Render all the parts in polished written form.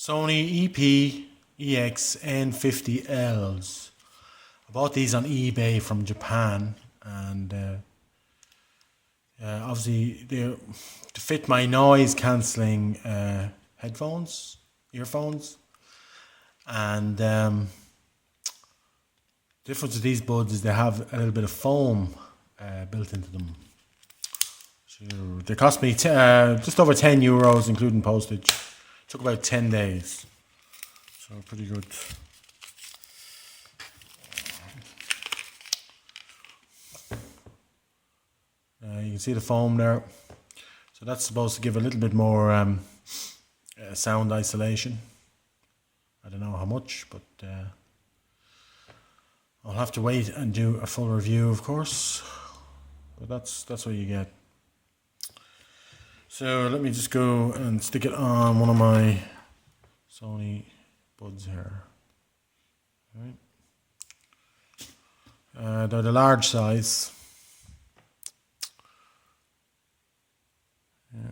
SONY EP-EXN50Ls. I bought these on eBay from Japan, and obviously they're to fit my noise cancelling earphones, and difference with these buds is they have a little bit of foam built into them. So they cost me just over €10, including postage. Took about 10 days, so pretty good. You can see the foam there, so that's supposed to give a little bit more sound isolation. I don't know how much, but I'll have to wait and do a full review, of course. But that's what you get. So let me just go and stick it on one of my Sony buds here. Right. They're the large size. Yeah.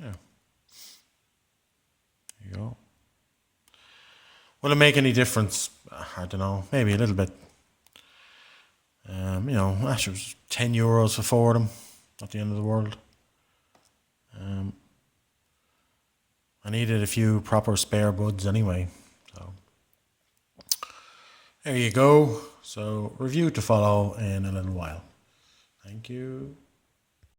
There you go. Will it make any difference? I don't know. Maybe a little bit. Actually, it was €10 for 4 of them. Not the end of the world. I needed a few proper spare buds anyway. So there you go. So review to follow in a little while. Thank you.